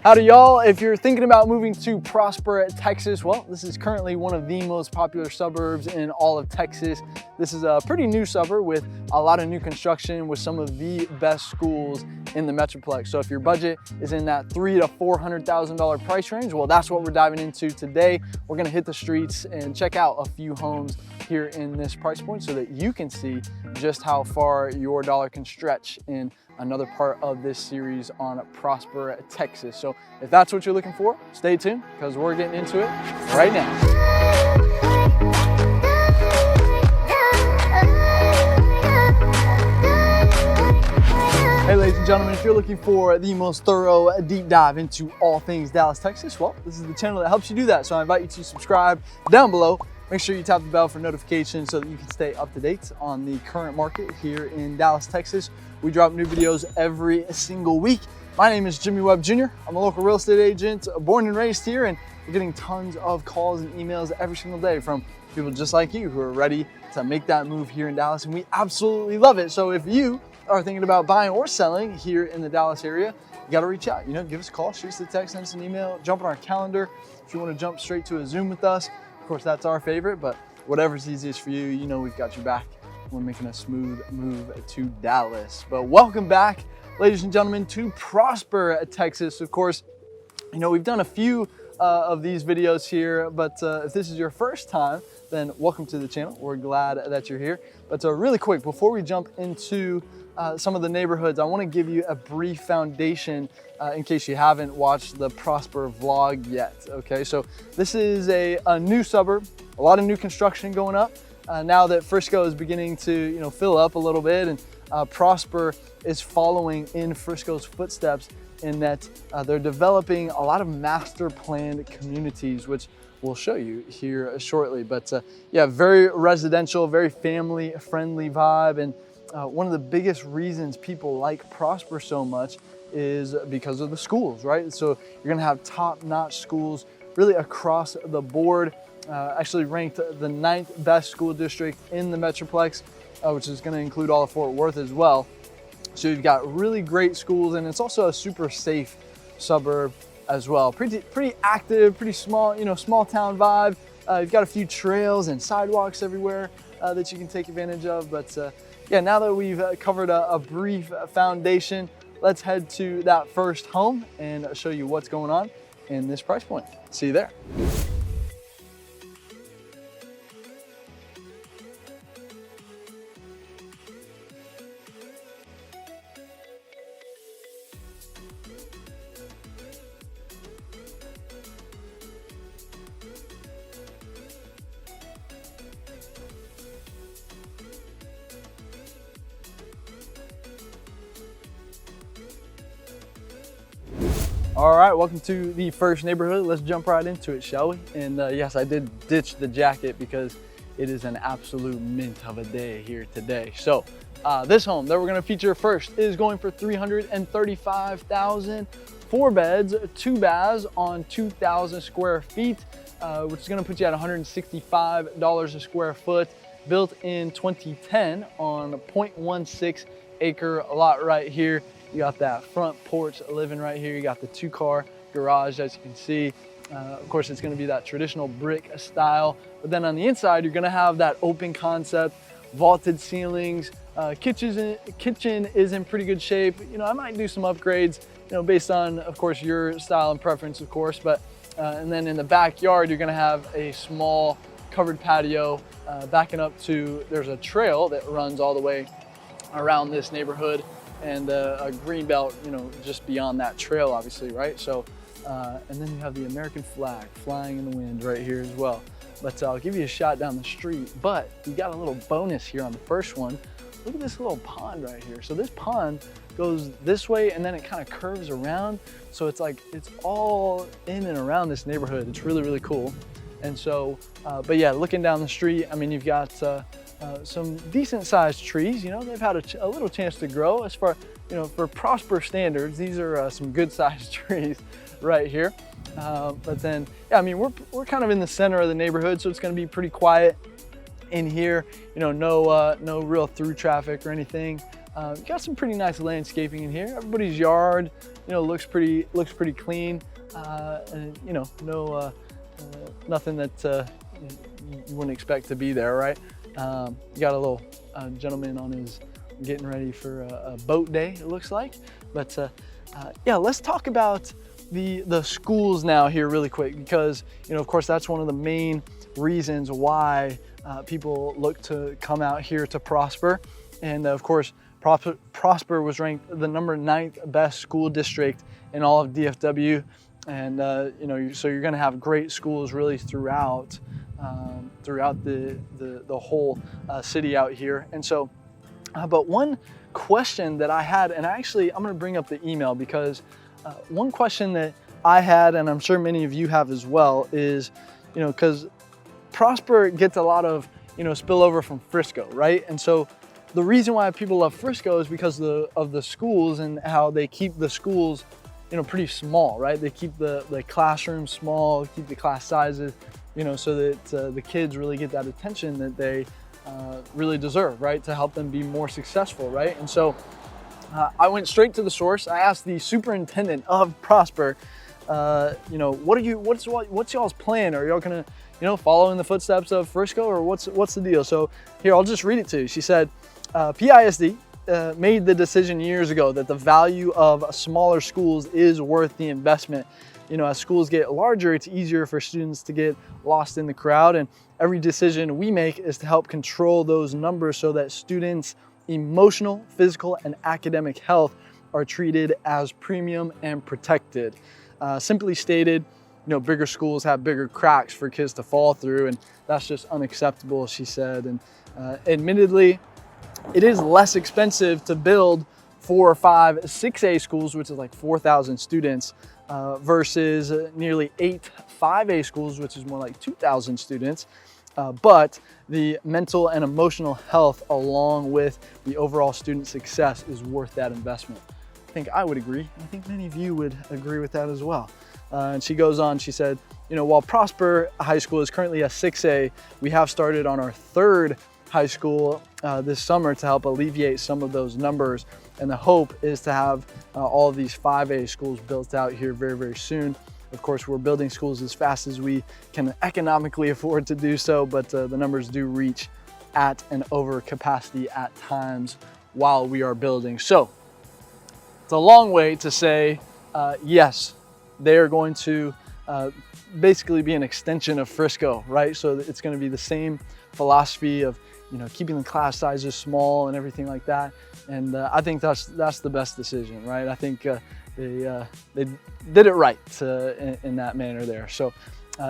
Howdy y'all, if you're thinking about moving to Prosper, Texas, well, this is currently one of the most popular suburbs in all of Texas. This is a pretty new suburb with a lot of new construction with some of the best schools in the Metroplex. So if your budget is in that $300,000 to $400,000 price range, well, that's what we're diving into today. We're gonna hit the streets and check out a few homes here in this price point so that you can see just how far your dollar can stretch in another part of this series on Prosper, Texas. So if that's what you're looking for, stay tuned because we're getting into it right now. Hey ladies and gentlemen, if you're looking for the most thorough deep dive into all things Dallas, Texas, well, this is the channel that helps you do that. So I invite you to subscribe down below. Make sure you tap the bell for notifications so that you can stay up to date on the current market here in Dallas, Texas. We drop new videos every single week. My name is Jimmy Webb Jr. I'm a local real estate agent, born and raised here, and we're getting tons of calls and emails every single day from people just like you who are ready to make that move here in Dallas, and we absolutely love it. So if you are thinking about buying or selling here in the Dallas area, you gotta reach out. Give us a call, shoot us a text, send us an email, jump on our calendar. If you wanna jump straight to a Zoom with us, of course, that's our favorite, but whatever's easiest for you, we've got your back. We're making a smooth move to Dallas. But welcome back, ladies and gentlemen, to Prosper, Texas. Of course, we've done a few of these videos here, but if this is your first time, then welcome to the channel. We're glad that you're here. But really quick, before we jump into some of the neighborhoods, I want to give you a brief foundation in case you haven't watched the Prosper vlog yet. Okay, so this is a new suburb, a lot of new construction going up. Now that Frisco is beginning to fill up a little bit, and Prosper is following in Frisco's footsteps in that they're developing a lot of master planned communities, which we'll show you here shortly. But yeah, very residential, very family friendly vibe. And one of the biggest reasons people like Prosper so much is because of the schools, right? So you're gonna have top-notch schools really across the board. Actually ranked the 9th best school district in the Metroplex, which is gonna include all of Fort Worth as well. So you've got really great schools, and it's also a super safe suburb as well. Pretty active, pretty small, small town vibe. You've got a few trails and sidewalks everywhere that you can take advantage of. But yeah, now that we've covered a brief foundation, let's head to that first home and show you what's going on in this price point. See you there. All right, welcome to the first neighborhood. Let's jump right into it, shall we? And yes, I did ditch the jacket because it is an absolute mint of a day here today. So this home that we're gonna feature first is going for $335,000, 4 beds, 2 baths on 2,000 square feet, which is gonna put you at $165 a square foot, built in 2010 on a 0.16 acre lot right here. You got that front porch living right here. You got the 2-car garage, as you can see. Of course, it's gonna be that traditional brick style. But then on the inside, you're gonna have that open concept, vaulted ceilings. Kitchen is in pretty good shape. I might do some upgrades, based on, of course, your style and preference, of course. But and then in the backyard, you're gonna have a small covered patio backing up to, there's a trail that runs all the way around this neighborhood, and a green belt, just beyond that trail, obviously, right? So, and then you have the American flag flying in the wind right here as well. But I'll give you a shot down the street, but you got a little bonus here on the first one. Look at this little pond right here. So this pond goes this way and then it kind of curves around. So it's like, it's all in and around this neighborhood. It's really, really cool. And so, but yeah, looking down the street, I mean, you've got some decent sized trees. They've had a little chance to grow. As far, for Prosper standards, these are some good sized trees right here. But then, yeah, I mean, we're kind of in the center of the neighborhood, so it's going to be pretty quiet in here. No real through traffic or anything. Got some pretty nice landscaping in here. Everybody's yard, looks pretty clean. And no nothing that you wouldn't expect to be there, right? You got a little gentleman on his getting ready for a boat day, it looks like. But yeah, let's talk about the schools now here really quick, because of course that's one of the main reasons why people look to come out here to Prosper. And of course Prosper was ranked the number 9th best school district in all of DFW. And so you're going to have great schools really throughout the whole city out here. And so but one question that I had, and I'm going to bring up the email, because one question that I had, and I'm sure many of you have as well, is because Prosper gets a lot of spillover from Frisco, right? And so the reason why people love Frisco is because of the schools and how they keep the schools pretty small, right? They keep the classrooms small, keep the class sizes, so that the kids really get that attention that they really deserve, right? To help them be more successful, right? And so I went straight to the source. I asked the superintendent of Prosper, what's y'all's plan? Are y'all gonna, follow in the footsteps of Frisco, or what's the deal? So here, I'll just read it to you. She said, PISD made the decision years ago that the value of smaller schools is worth the investment. As schools get larger, it's easier for students to get lost in the crowd, and every decision we make is to help control those numbers so that students' emotional, physical, and academic health are treated as premium and protected. Simply stated, bigger schools have bigger cracks for kids to fall through, and that's just unacceptable, she said. And admittedly, it is less expensive to build 4 or 5 6A schools, which is like 4,000 students, versus nearly 8 5A schools, which is more like 2,000 students. But the mental and emotional health, along with the overall student success, is worth that investment. I think I would agree. I think many of you would agree with that as well. And she goes on, she said, while Prosper High School is currently a 6A, we have started on our 3rd high school this summer to help alleviate some of those numbers. And the hope is to have all of these 5A schools built out here very, very soon. Of course, we're building schools as fast as we can economically afford to do so, but the numbers do reach at and over capacity at times while we are building. So it's a long way to say, yes, they are going to basically be an extension of Frisco, right? So it's going to be the same philosophy of keeping the class sizes small and everything like that. And I think that's the best decision, right? I think they did it right in that manner there. So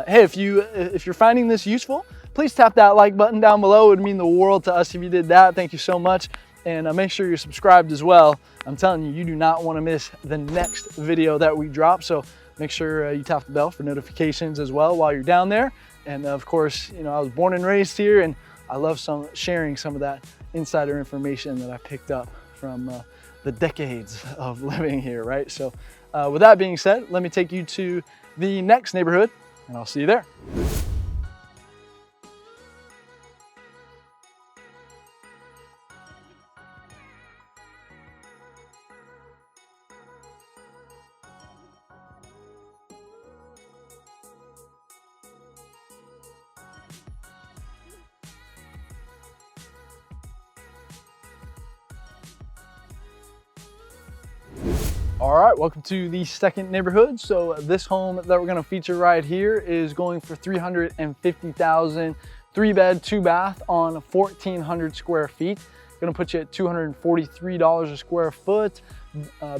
hey, if you're finding this useful, please tap that like button down below. It would mean the world to us if you did that. Thank you so much. And make sure you're subscribed as well. I'm telling you, you do not want to miss the next video that we drop. So make sure you tap the bell for notifications as well while you're down there. And of course, I was born and raised here, and I love sharing some of that insider information that I picked up from the decades of living here, right? So with that being said, let me take you to the next neighborhood, and I'll see you there. All right, welcome to the second neighborhood. So this home that we're gonna feature right here is going for $350,000, 3-bed, 2-bath on 1,400 square feet. Gonna put you at $243 a square foot,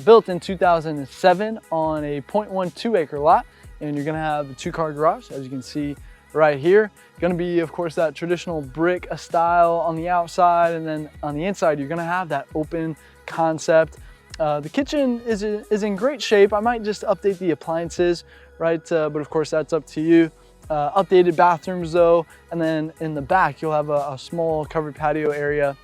built in 2007 on a 0.12 acre lot. And you're gonna have a 2-car garage, as you can see right here. Gonna be, of course, that traditional brick style on the outside, and then on the inside, you're gonna have that open concept. The kitchen is in great shape. I might just update the appliances, right? But of course, that's up to you. Updated bathrooms though, and then in the back, you'll have a small covered patio area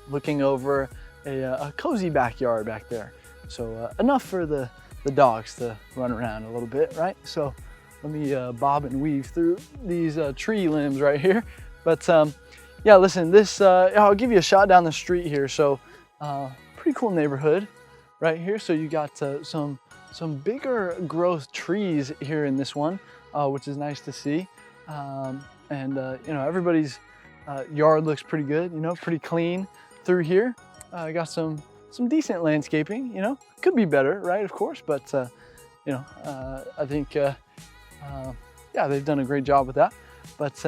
looking over a cozy backyard back there. So enough for the dogs to run around a little bit, right? So let me bob and weave through these tree limbs right here. But yeah, listen, this, I'll give you a shot down the street here. So pretty cool neighborhood right here. So you got some bigger growth trees here in this one, which is nice to see. You know, everybody's yard looks pretty good, you know, pretty clean through here. Got some decent landscaping, you know, could be better, right? Of course, but you know, I think yeah, they've done a great job with that. But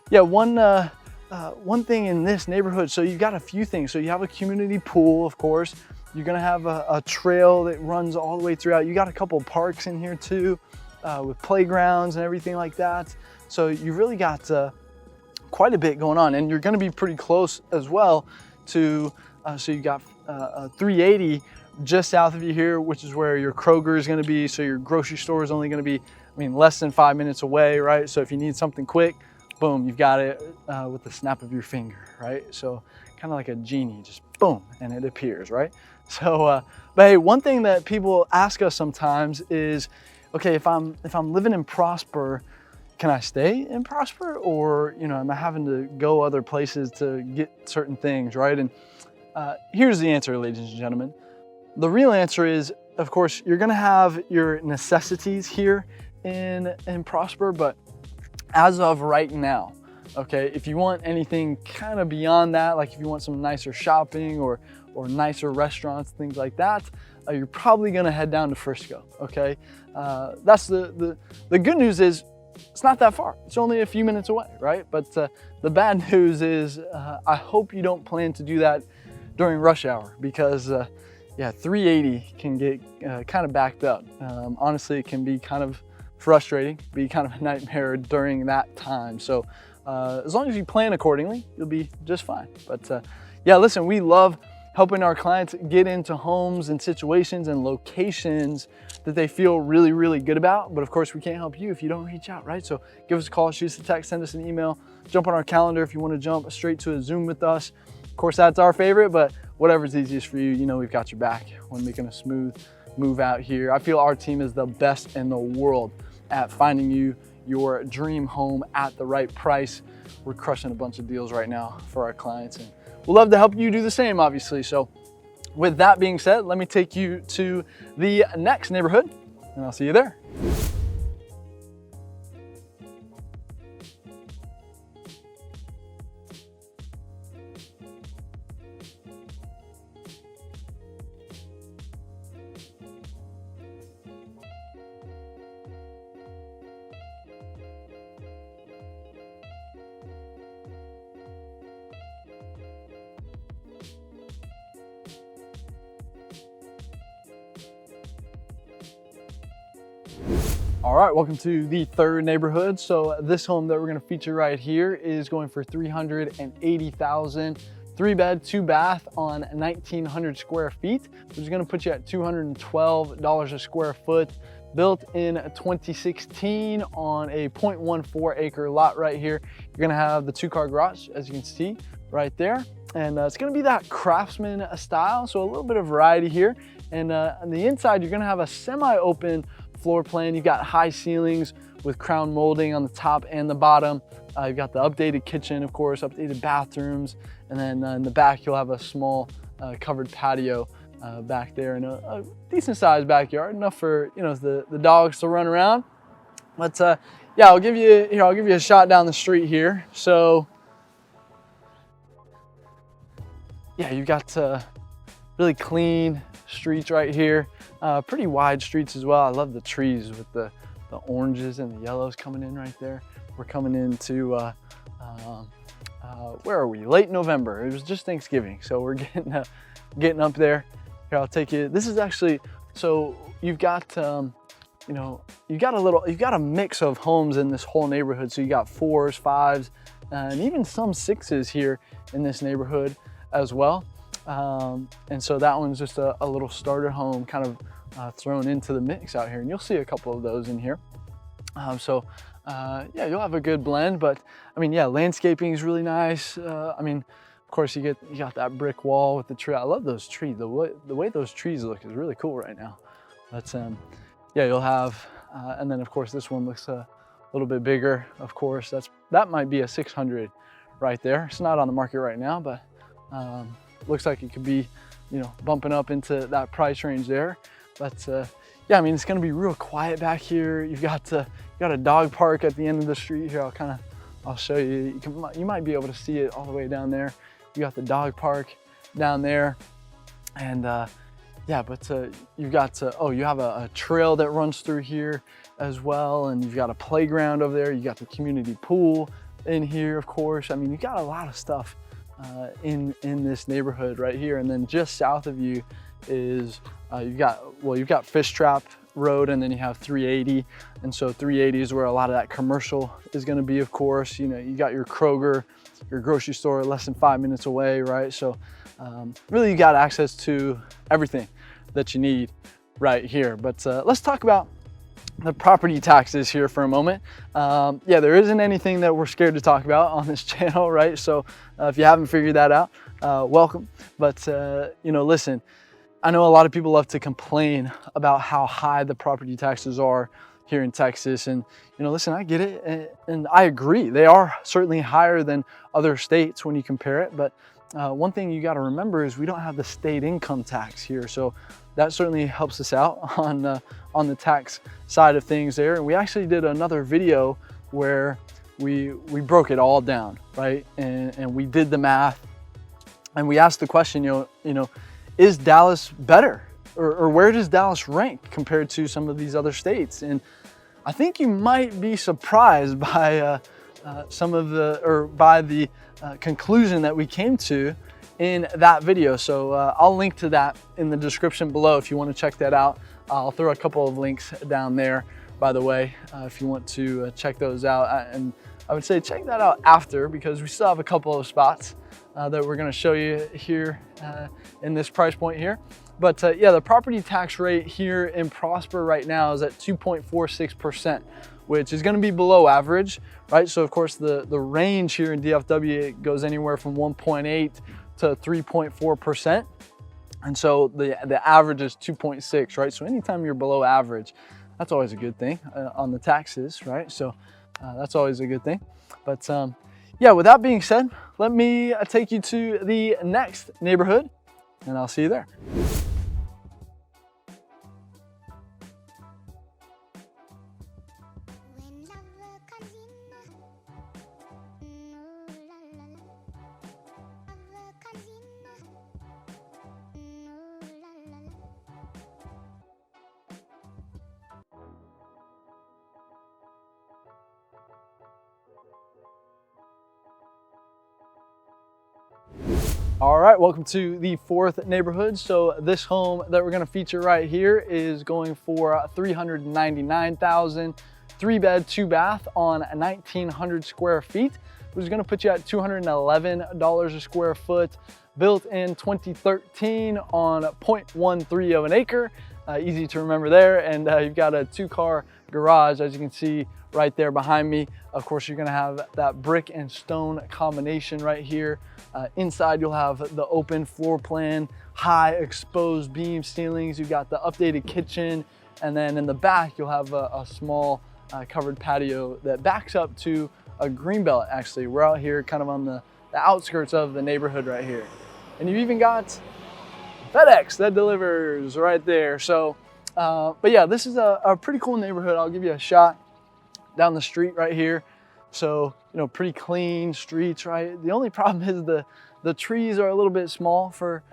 yeah, one thing in this neighborhood, so you've got a few things. So you have a community pool, of course. You're gonna have a trail that runs all the way throughout. You got a couple of parks in here too, with playgrounds and everything like that. So you really got quite a bit going on, and you're gonna be pretty close as well to, so you got 380 just south of you here, which is where your Kroger is gonna be. So your grocery store is only gonna be, I mean, less than 5 minutes away, right? So if you need something quick, boom, you've got it with the snap of your finger, right? So kind of like a genie, just boom, and it appears, right? So, but hey, one thing that people ask us sometimes is, okay, if I'm living in Prosper, can I stay in Prosper, or, you know, am I having to go other places to get certain things, right? And here's the answer, ladies and gentlemen. The real answer is, of course, you're gonna have your necessities here in Prosper, but as of right now, okay, if you want anything kind of beyond that, like if you want some nicer shopping or nicer restaurants, things like that, you're probably gonna head down to Frisco, okay? That's the good news is, it's not that far. It's only a few minutes away, right? But the bad news is, I hope you don't plan to do that during rush hour, because yeah, 380 can get kind of backed up. Honestly, it can be kind of frustrating, be kind of a nightmare during that time. So as long as you plan accordingly, you'll be just fine. But yeah, listen, we love helping our clients get into homes and situations and locations that they feel really, really good about. But of course, we can't help you if you don't reach out, right? So give us a call, shoot us a text, send us an email, jump on our calendar if you want to jump straight to a Zoom with us. Of course, that's our favorite, but whatever's easiest for you, you know, we've got your back when making a smooth move out here. I feel our team is the best in the world at finding you your dream home at the right price. We're crushing a bunch of deals right now for our clients, and we'd love to help you do the same, obviously. So with that being said, let me take you to the next neighborhood, and I'll see you there. All right, welcome to the third neighborhood. So this home that we're gonna feature right here is going for $380,000, 3-bed, 2-bath on 1,900 square feet, which is gonna put you at $212 a square foot, built in 2016 on a 0.14 acre lot right here. You're gonna have the 2-car garage, as you can see right there. And it's gonna be that craftsman style, so a little bit of variety here. And on the inside, you're gonna have a semi-open floor plan. You've got high ceilings with crown molding on the top and the bottom. You've got the updated kitchen, of course, updated bathrooms. And then in the back, you'll have a small covered patio back there, and a decent sized backyard, enough for, you know, the dogs to run around. But yeah, I'll give you a shot down the street here. So yeah, you've got really clean streets right here, pretty wide streets as well. I love the trees with the oranges and the yellows coming in right there. We're coming into where are we? Late November. It was just Thanksgiving, so we're getting up there. Here, I'll take you. This is actually, so you've got you know, you've got a mix of homes in this whole neighborhood. So you got 4s, 5s, and even some 6s here in this neighborhood as well. And so that one's just a little starter home kind of thrown into the mix out here, and you'll see a couple of those in here. Yeah, you'll have a good blend. But I mean, yeah, landscaping is really nice. I mean, of course, you got that brick wall with the tree. I love those trees. The way those trees look is really cool right now. But yeah, you'll have, and then of course this one looks a little bit bigger. Of course, that might be a 600 right there. It's not on the market right now, but looks like it could be bumping up into that price range there. But yeah, I mean, it's gonna be real quiet back here. You've got a dog park at the end of the street here. I'll show you. You might be able to see it all the way down there. You got the dog park down there, and yeah, but you've got you have a trail that runs through here as well, and you've got a playground over there. You got the community pool in here, of course. I mean, you got a lot of stuff in this neighborhood right here. And then just south of you is you've got Fish Trap Road, and then you have 380. And so 380 is where a lot of that commercial is going to be, of course. You got your Kroger, your grocery store less than 5 minutes away, right? So really you got access to everything that you need right here. But let's talk about the property taxes here for a moment. Yeah, there isn't anything that we're scared to talk about on this channel, right? So if you haven't figured that out, welcome. But listen, I know a lot of people love to complain about how high the property taxes are here in Texas. And listen, I get it, and I agree. They are certainly higher than other states when you compare it. But one thing you got to remember is we don't have the state income tax here. So that certainly helps us out on the tax side of things there. And we actually did another video where we broke it all down, right? And we did the math, and we asked the question, is Dallas better? Or where does Dallas rank compared to some of these other states? And I think you might be surprised by the conclusion that we came to in that video. So I'll link to that in the description below if you want to check that out. I'll throw a couple of links down there, by the way, if you want to check those out. And I would say check that out after, because we still have a couple of spots that we're going to show you here in this price point here. But yeah, the property tax rate here in Prosper right now is at 2.46%, which is going to be below average, right? So of course the range here in DFW goes anywhere from 1.8 to 3.4%. And so the average is 2.6, right? So anytime you're below average, that's always a good thing on the taxes, right? So that's always a good thing. But yeah, with that being said, let me take you to the next neighborhood, and I'll see you there. All right, welcome to the fourth neighborhood. So this home that we're gonna feature right here is going for $399,000, 3-bed, 2-bath on 1,900 square feet, which is gonna put you at $211 a square foot, built in 2013 on 0.13 of an acre. Easy to remember there. And you've got a 2-car garage, as you can see right there behind me. Of course, you're gonna have that brick and stone combination right here. Inside, you'll have the open floor plan, high exposed beam ceilings. You've got the updated kitchen. And then in the back, you'll have a small covered patio that backs up to a greenbelt, actually. We're out here kind of on the outskirts of the neighborhood right here. And you've even got FedEx that delivers right there. So, but yeah, this is a pretty cool neighborhood. I'll give you a shot down the street right here. So, pretty clean streets, right? The only problem is the trees are a little bit small for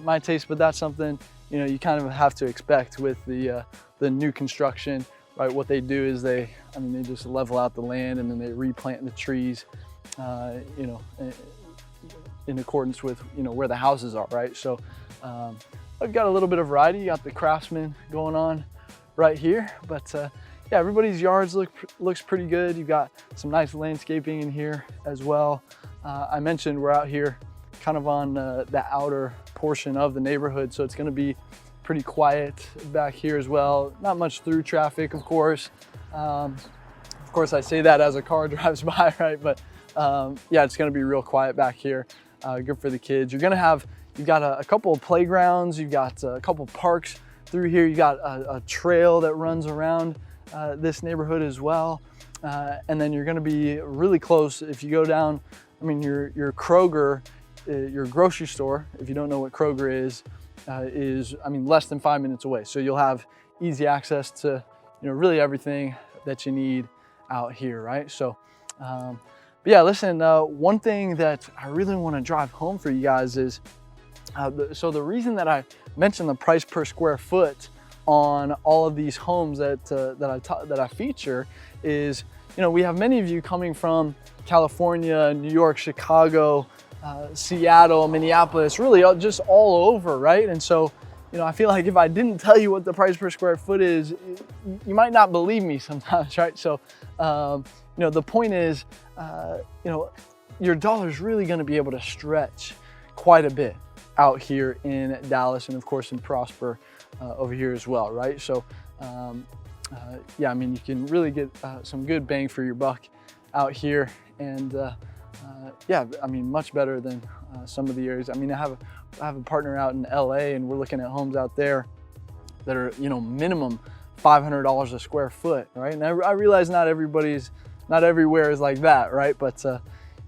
my taste, but that's something, you kind of have to expect with the new construction, right? What they do is they just level out the land, and then they replant the trees, in accordance with, where the houses are, right? So I've got a little bit of variety. You got the Craftsman going on right here, but yeah, everybody's yards looks pretty good. You've got some nice landscaping in here as well. I mentioned we're out here kind of on the outer portion of the neighborhood, so it's gonna be pretty quiet back here as well. Not much through traffic, of course. Of course, I say that as a car drives by, right? But yeah, it's gonna be real quiet back here. Good for the kids. You've got a couple of playgrounds. You've got a couple parks through here. You got a trail that runs around this neighborhood as well. And then you're gonna be really close if you go down, your Kroger your grocery store, if you don't know what Kroger is I mean, less than 5 minutes away. So you'll have easy access to, really everything that you need out here, right? So, but yeah, listen, one thing that I really want to drive home for you guys is, so the reason that I mentioned the price per square foot on all of these homes that I feature is, we have many of you coming from California, New York, Chicago, Seattle, Minneapolis, really just all over, right? And so, I feel like if I didn't tell you what the price per square foot is, you might not believe me sometimes, right? So, the point is, your dollar is really going to be able to stretch quite a bit out here in Dallas, and of course in Prosper over here as well, right? So, yeah, I mean, you can really get some good bang for your buck out here, and yeah, I mean, much better than some of the areas. I mean, I have a partner out in LA, and we're looking at homes out there that are, minimum $500 a square foot, right? And I realize not everywhere is like that, right? But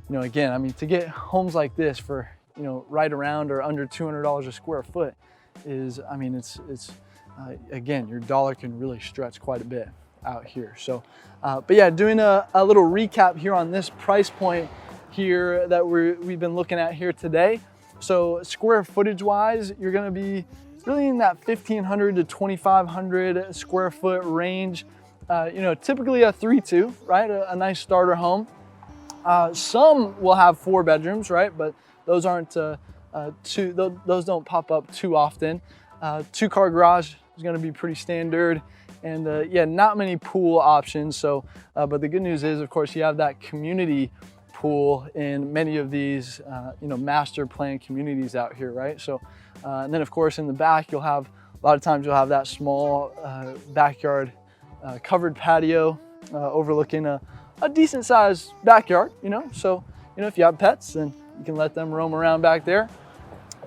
again, I mean, to get homes like this for, right around or under $200 a square foot is, I mean, it's again, your dollar can really stretch quite a bit out here. So, but yeah, doing a little recap here on this price point here that we've been looking at here today. So square footage wise, you're gonna be really in that 1,500 to 2,500 square foot range. Typically a 3-2, right? A nice starter home. Some will have 4 bedrooms, right? But those aren't those don't pop up too often. 2-car garage is going to be pretty standard, and yeah, not many pool options. So, but the good news is, of course, you have that community pool in many of these, master plan communities out here, right? So, and then of course in the back, a lot of times you'll have that small backyard covered patio overlooking a decent sized backyard, So, if you have pets, then you can let them roam around back there.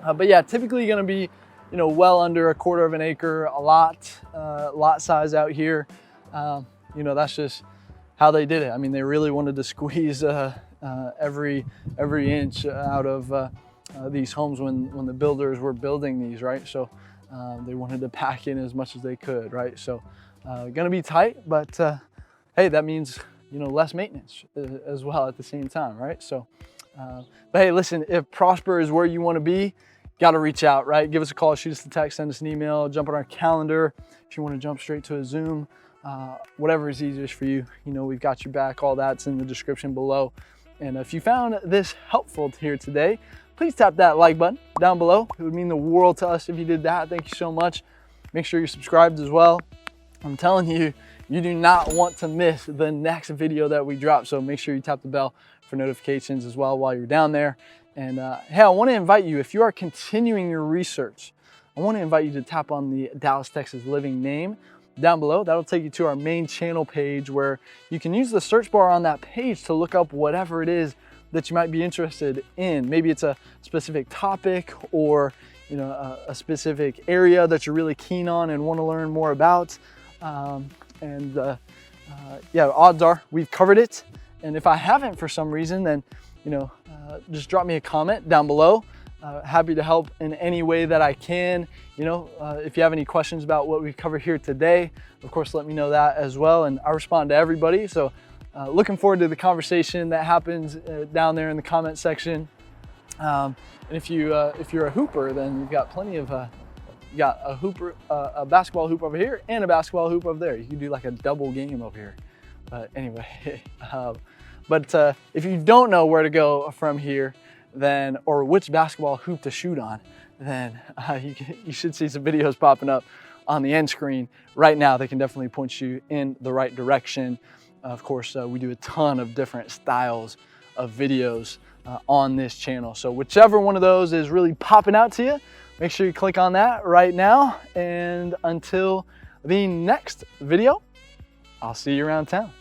But yeah, typically going to be, well under 1/4 acre, a lot size out here. That's just how they did it. I mean, they really wanted to squeeze every inch out of these homes when the builders were building these, right? So they wanted to pack in as much as they could, right? So gonna be tight, but hey, that means, less maintenance as well at the same time, right? So, but hey, listen, if Prosper is where you want to be, got to reach out, right? Give us a call, shoot us a text, send us an email, jump on our calendar. If you want to jump straight to a Zoom, whatever is easiest for you, we've got your back. All that's in the description below. And if you found this helpful here today, please tap that like button down below. It would mean the world to us if you did that. Thank you so much. Make sure you're subscribed as well. I'm telling you, you do not want to miss the next video that we drop. So make sure you tap the bell for notifications as well while you're down there. And hey, I want to invite you, if you are continuing your research, I want to invite you to tap on the Dallas, Texas living name down below. That'll take you to our main channel page, where you can use the search bar on that page to look up whatever it is that you might be interested in. Maybe it's a specific topic, or a specific area that you're really keen on and want to learn more about. Yeah, odds are we've covered it. And if I haven't for some reason, then just drop me a comment down below. Happy to help in any way that I can. If you have any questions about what we covered here today, of course, let me know that as well. And I respond to everybody. So looking forward to the conversation that happens down there in the comment section. And if you're a hooper, then you've got plenty of, you got a hooper, a basketball hoop over here and a basketball hoop over there. You can do like a double game over here. But anyway, but if you don't know where to go from here, then, or which basketball hoop to shoot on, then you should see some videos popping up on the end screen right now. They can definitely point you in the right direction. Of course, we do a ton of different styles of videos on this channel. So whichever one of those is really popping out to you, make sure you click on that right now. And until the next video, I'll see you around town.